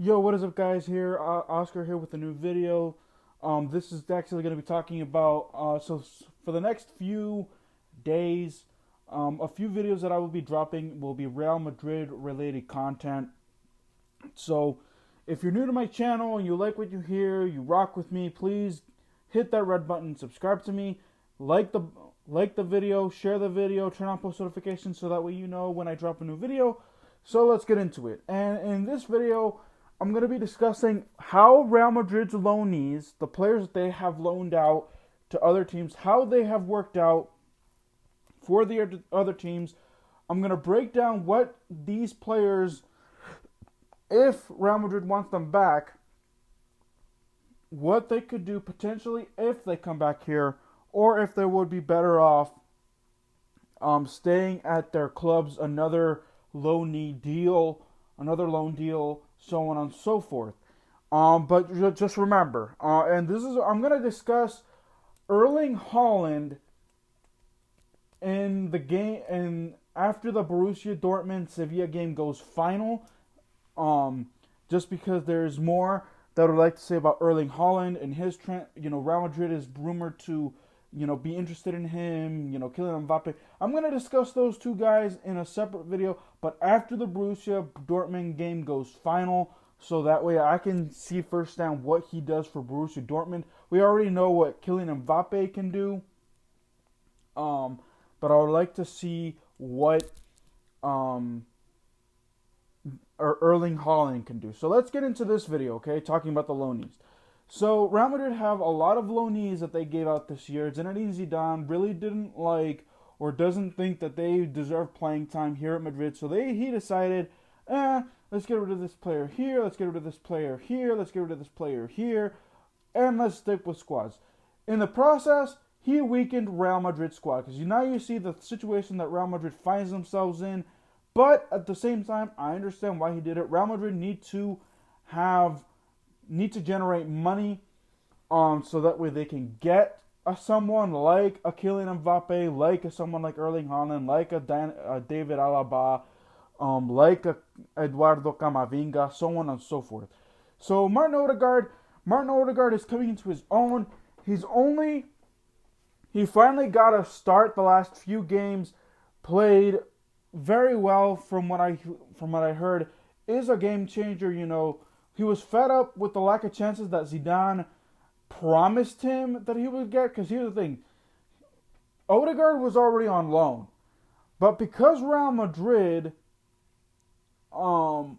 Yo, what is up, guys? Here, Oscar here with a new video. This is actually going to be talking about for the next few days, a few videos that I will be dropping will be Real Madrid related content. So, if you're new to my channel and you like what you hear, you rock with me, please hit that red button, subscribe to me, like the video, share the video, turn on post notifications so that way you know when I drop a new video. So let's get into it. And in this video, I'm going to be discussing how Real Madrid's loanees, the players that they have loaned out to other teams, how they have worked out for the other teams. I'm going to break down what these players, if Real Madrid wants them back, what they could do potentially if they come back here, or if they would be better off staying at their clubs, another loan deal, so on and so forth. But just remember, and I'm going to discuss Erling Haaland in the game, and after the Borussia Dortmund Sevilla game goes final, just because there's more that I would like to say about Erling Haaland and his trend. Real Madrid is rumored to, be interested in him, Kylian Mbappe. I'm going to discuss those two guys in a separate video, but after the Borussia Dortmund game goes final, so that way I can see firsthand what he does for Borussia Dortmund. We already know what Kylian Mbappe can do, but I would like to see what Erling Haaland can do. So let's get into this video, okay, talking about the loanees. So Real Madrid have a lot of loanees that they gave out this year. Zinedine Zidane really didn't like or doesn't think that they deserve playing time here at Madrid. So he decided, let's get rid of this player here, let's get rid of this player here, let's get rid of this player here, and let's stick with squads. In the process, he weakened Real Madrid's squad, because now you see the situation that Real Madrid finds themselves in. But at the same time, I understand why he did it. Real Madrid need to generate money, so that way they can get someone like a Kylian Mbappe, like someone like Erling Haaland, like a David Alaba, like a Eduardo Camavinga, so on and so forth. So Martin Ødegaard is coming into his own. He finally got a start the last few games, played very well from what I heard, is a game changer. He was fed up with the lack of chances that Zidane promised him that he would get, because here's the thing, Ødegaard was already on loan, but because Real Madrid had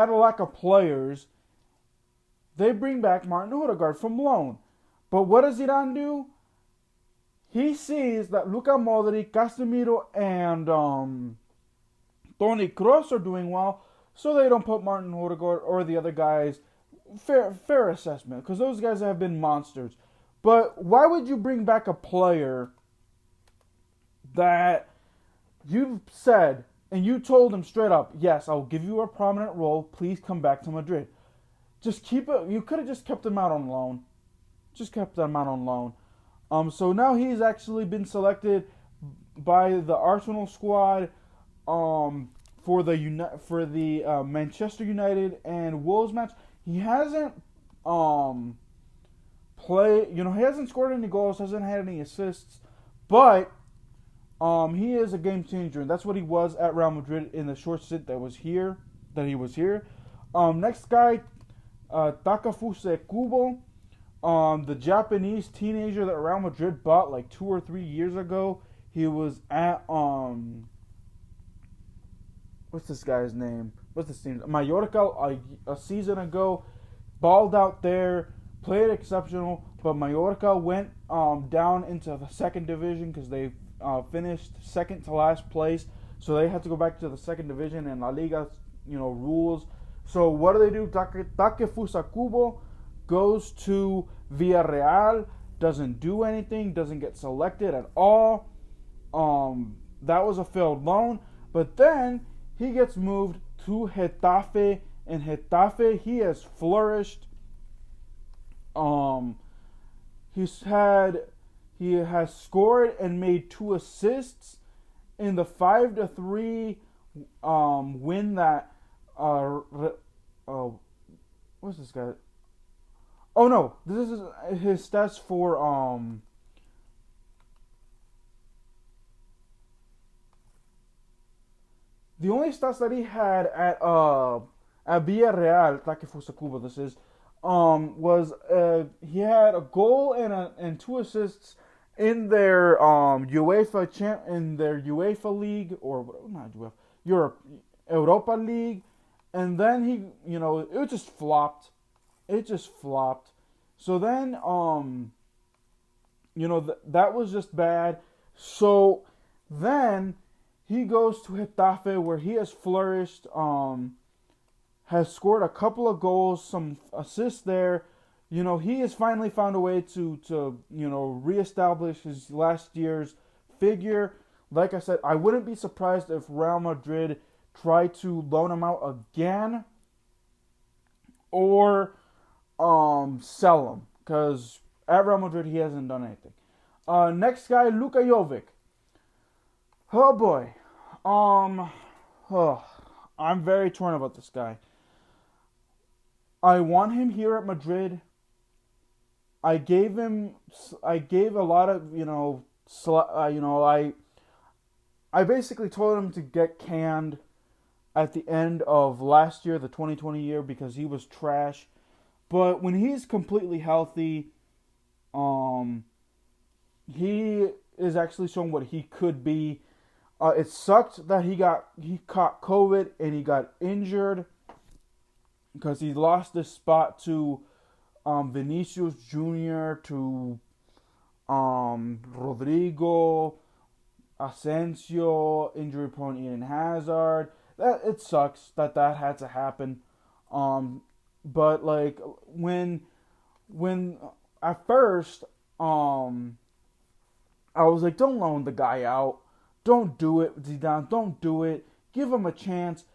a lack of players, they bring back Martin Ødegaard from loan. But what does Zidane do? He sees that Luka Modric, Casemiro, and Toni Kroos are doing well, so they don't put Martin Ødegaard or the other guys. Fair assessment, because those guys have been monsters. But why would you bring back a player that you've said and you told him straight up, yes, I'll give you a prominent role, please come back to Madrid? Just keep it. You could have just kept him out on loan. So now he's actually been selected by the Arsenal squad for the Manchester United and Wolves match. He hasn't played. He hasn't scored any goals, hasn't had any assists, but he is a game changer, and that's what he was at Real Madrid in the short stint that he was here. Next guy, Takefusa Kubo. The Japanese teenager that Real Madrid bought like 2 or 3 years ago. He was at what's this guy's name? Mallorca a season ago. Balled out there, played exceptional, but Mallorca went down into the second division because they finished second to last place. So they had to go back to the second division, and La Liga, rules. So what do? Takefusa Kubo goes to Villarreal, doesn't do anything, doesn't get selected at all. That was a failed loan. But then he gets moved to Getafe. In Getafe, he has flourished. He has scored and made 2 assists in the 5-3 win that. What's this guy? Oh no, this is his stats for the only stats that he had at Villarreal, Takefusa Kubo, this is, was he had a goal and 2 assists in their UEFA League, or not UEFA, Europa League, and then it just flopped. It just flopped. So then that was just bad. So then he goes to Getafe, where he has flourished, has scored a couple of goals, some assists there. He has finally found a way to reestablish his last year's figure. Like I said, I wouldn't be surprised if Real Madrid tried to loan him out again or sell him, because at Real Madrid he hasn't done anything. Next guy, Luka Jovic. Oh boy. I'm very torn about this guy. I want him here at Madrid. I gave a lot of, I basically told him to get canned at the end of last year, the 2020 year, because he was trash. But when he's completely healthy, he is actually showing what he could be. It sucked that he caught COVID and he got injured, because he lost his spot to Vinicius Jr., to Rodrigo, Asensio, injury-prone Eden Hazard. It sucks that had to happen. But like when at first I was like, don't loan the guy out. Don't do it, Zidane. Don't do it. Give him a chance.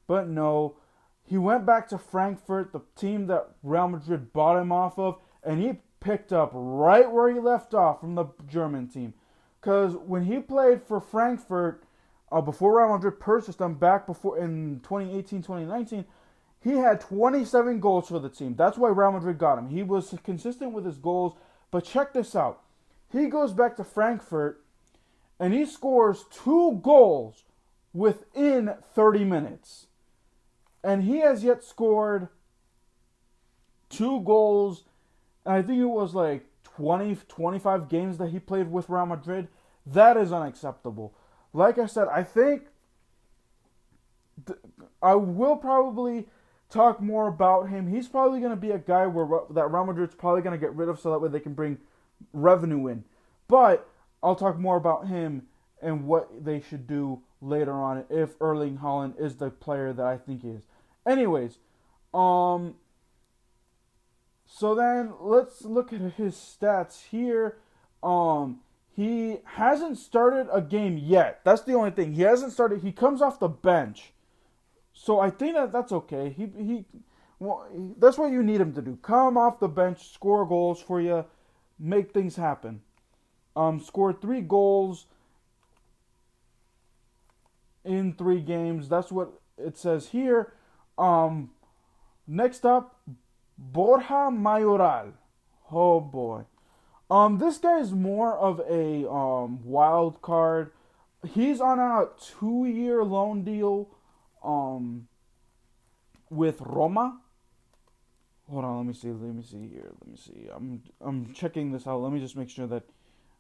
But no, he went back to Frankfurt, the team that Real Madrid bought him off of, and he picked up right where he left off from the German team. Because when he played for Frankfurt, before Real Madrid purchased him back before in 2018-2019, he had 27 goals for the team. That's why Real Madrid got him. He was consistent with his goals. But check this out. He goes back to Frankfurt, and he scores 2 goals within 30 minutes. And he has yet scored 2 goals. And I think it was like 25 games that he played with Real Madrid. That is unacceptable. Like I said, I think I will probably talk more about him. He's probably going to be a guy that Real Madrid's probably going to get rid of, so that way they can bring revenue in. But I'll talk more about him and what they should do later on if Erling Haaland is the player that I think he is. Anyways, so then let's look at his stats here. He hasn't started a game yet. That's the only thing. He hasn't started. He comes off the bench. So I think that's okay. That's what you need him to do. Come off the bench, score goals for you, make things happen. Scored 3 goals in 3 games. That's what it says here. Next up, Borja Mayoral. Oh boy. This guy is more of a wild card. He's on a 2-year loan deal with Roma. Hold on, let me see here. I'm checking this out. Let me just make sure that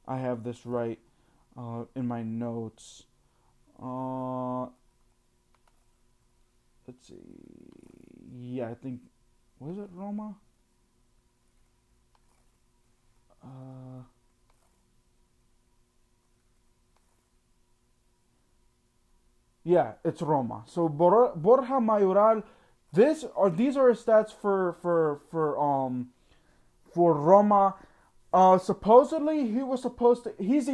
I have this right in my notes. Let's see. Yeah, I think, was it Roma? Yeah, it's Roma. So Borja Mayoral, these are his stats for Roma. Supposedly he's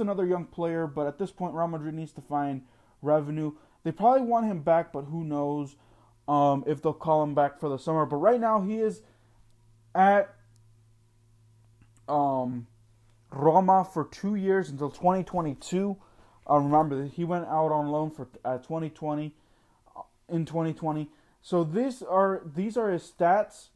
another young player, but at this point Real Madrid needs to find revenue. They probably want him back, but who knows if they'll call him back for the summer. But right now he is at Roma for 2 years until 2022. Remember, he went out on loan for 2020 in 2020. So these are his stats: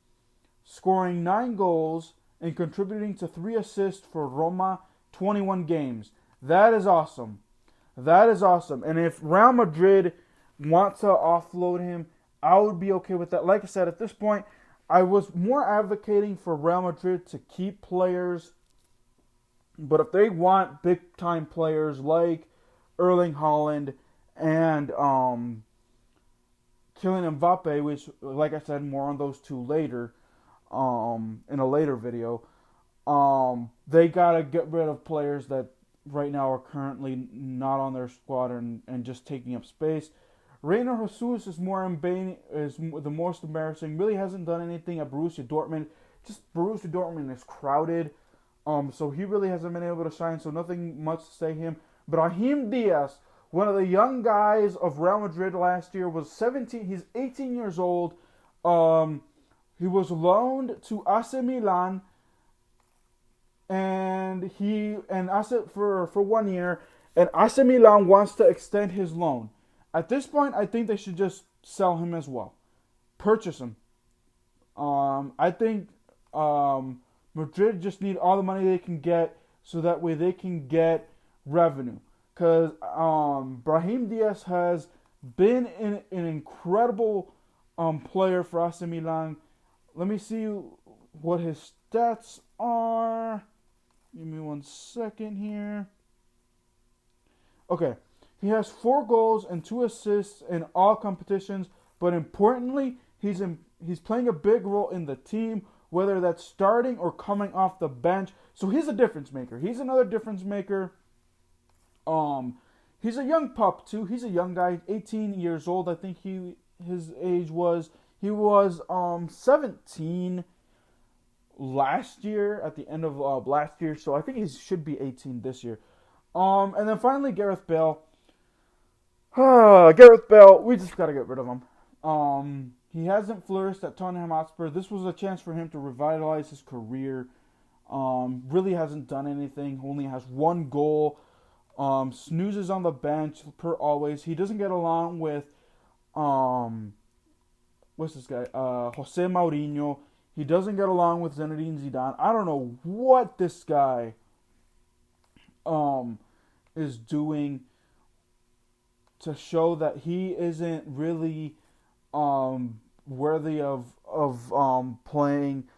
scoring 9 goals and contributing to 3 assists for Roma, 21 games. That is awesome. That is awesome. And if Real Madrid wants to offload him, I would be okay with that. Like I said, at this point, I was more advocating for Real Madrid to keep players. But if they want big-time players like Erling Haaland and Kylian Mbappe, which, like I said, more on those two later, in a later video, they got to get rid of players that right now are currently not on their squad and just taking up space. Reiner Jesus is the most embarrassing. Really hasn't done anything at Borussia Dortmund. Just Borussia Dortmund is crowded. So he really hasn't been able to shine. So nothing much to say him. Brahim Diaz, one of the young guys of Real Madrid last year, was 17. He's 18 years old. He was loaned to AC Milan, and AC for 1 year. And AC Milan wants to extend his loan. At this point, I think they should just sell him as well. Purchase him. I think Madrid just need all the money they can get so that way they can get revenue. Because Brahim Diaz has been an incredible player for AC Milan. Let me see what his stats are. Give me 1 second here. Okay. He has 4 goals and 2 assists in all competitions, but importantly, he's playing a big role in the team, whether that's starting or coming off the bench. So he's a difference maker. He's another difference maker. He's a young pup too. He's a young guy, 18 years old. I think his age was 17 last year, at the end of last year. So I think he should be 18 this year. And then finally Gareth Bale. Gareth Bale, we just got to get rid of him. He hasn't flourished at Tottenham Hotspur. This was a chance for him to revitalize his career. Really hasn't done anything. Only has 1 goal. Snoozes on the bench per always. He doesn't get along with what's this guy? Jose Mourinho. He doesn't get along with Zinedine Zidane. I don't know what this guy is doing to show that he isn't really worthy of playing,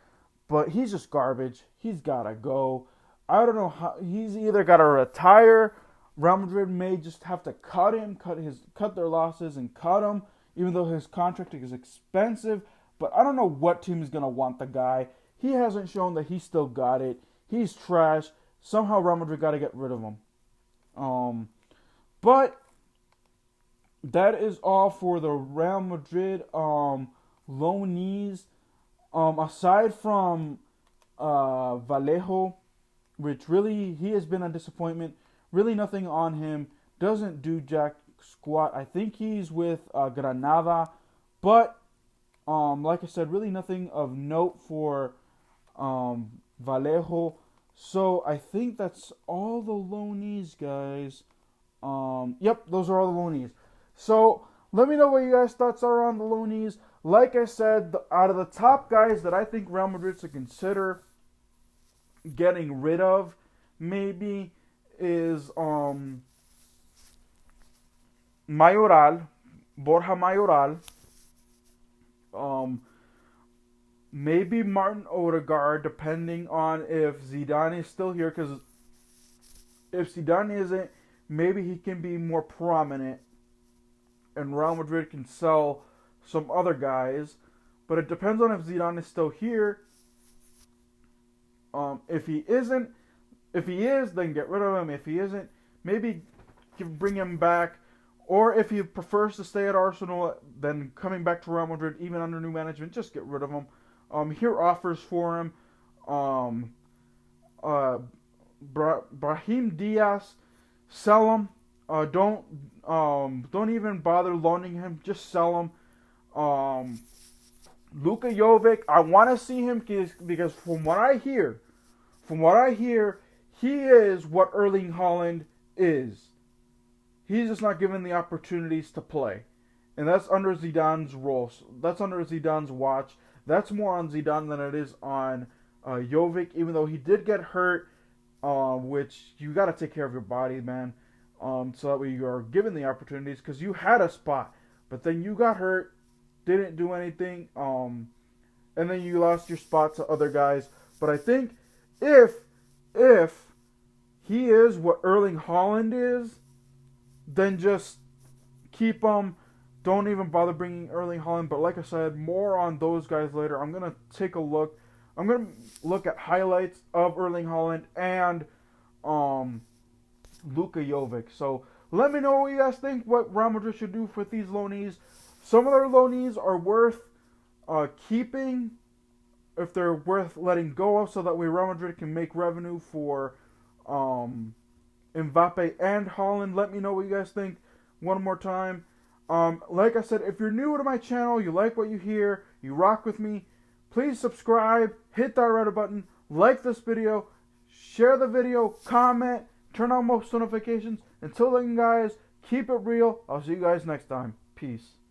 but he's just garbage. He's gotta go. I don't know how. He's either gotta retire. Real Madrid may just have to cut him, cut their losses and cut him, even though his contract is expensive. But I don't know what team is gonna want the guy. He hasn't shown that he still got it. He's trash. Somehow Real Madrid gotta get rid of him. But that is all for the Real Madrid loanees. Aside from Vallejo, which really, he has been a disappointment. Really nothing on him. Doesn't do jack squat. I think he's with Granada. But, like I said, really nothing of note for Vallejo. So, I think that's all the loanees, guys. Yep, those are all the loanees. So, let me know what you guys' thoughts are on the loanees. Like I said, out of the top guys that I think Real Madrid should consider getting rid of, maybe, is Mayoral, Borja Mayoral, maybe Martin Ødegaard, depending on if Zidane is still here, because if Zidane isn't, maybe he can be more prominent and Real Madrid can sell some other guys. But it depends on if Zidane is still here. If he is, then get rid of him. If he isn't, maybe bring him back. Or if he prefers to stay at Arsenal, then coming back to Real Madrid, even under new management, just get rid of him. Here are offers for him. Brahim Diaz, sell him. Don't even bother loaning him. Just sell him. Luka Jovic, I want to see him because from what I hear, he is what Erling Haaland is. he's just not given the opportunities to play. And that's under Zidane's role. That's under Zidane's watch. That's more on Zidane than it is on Jovic, even though he did get hurt, which you got to take care of your body, man, so that way you are given the opportunities, because you had a spot, but then you got hurt, didn't do anything, and then you lost your spot to other guys. But I think if he is what Erling Haaland is, then just keep him. Don't even bother bringing Erling Haaland. But like I said, more on those guys later. I'm going to take a look. I'm going to look at highlights of Erling Haaland and Luka Jovic. So let me know what you guys think, what Real Madrid should do for these loanees. Some of their loanees are worth keeping, if they're worth letting go of, so that way Real Madrid can make revenue for Mbappe and Haaland. Let me know what you guys think one more time. Like I said, if you're new to my channel, you like what you hear, you rock with me, please subscribe, hit that red button, like this video, share the video, comment, turn on most notifications. Until then, guys, keep it real. I'll see you guys next time. Peace.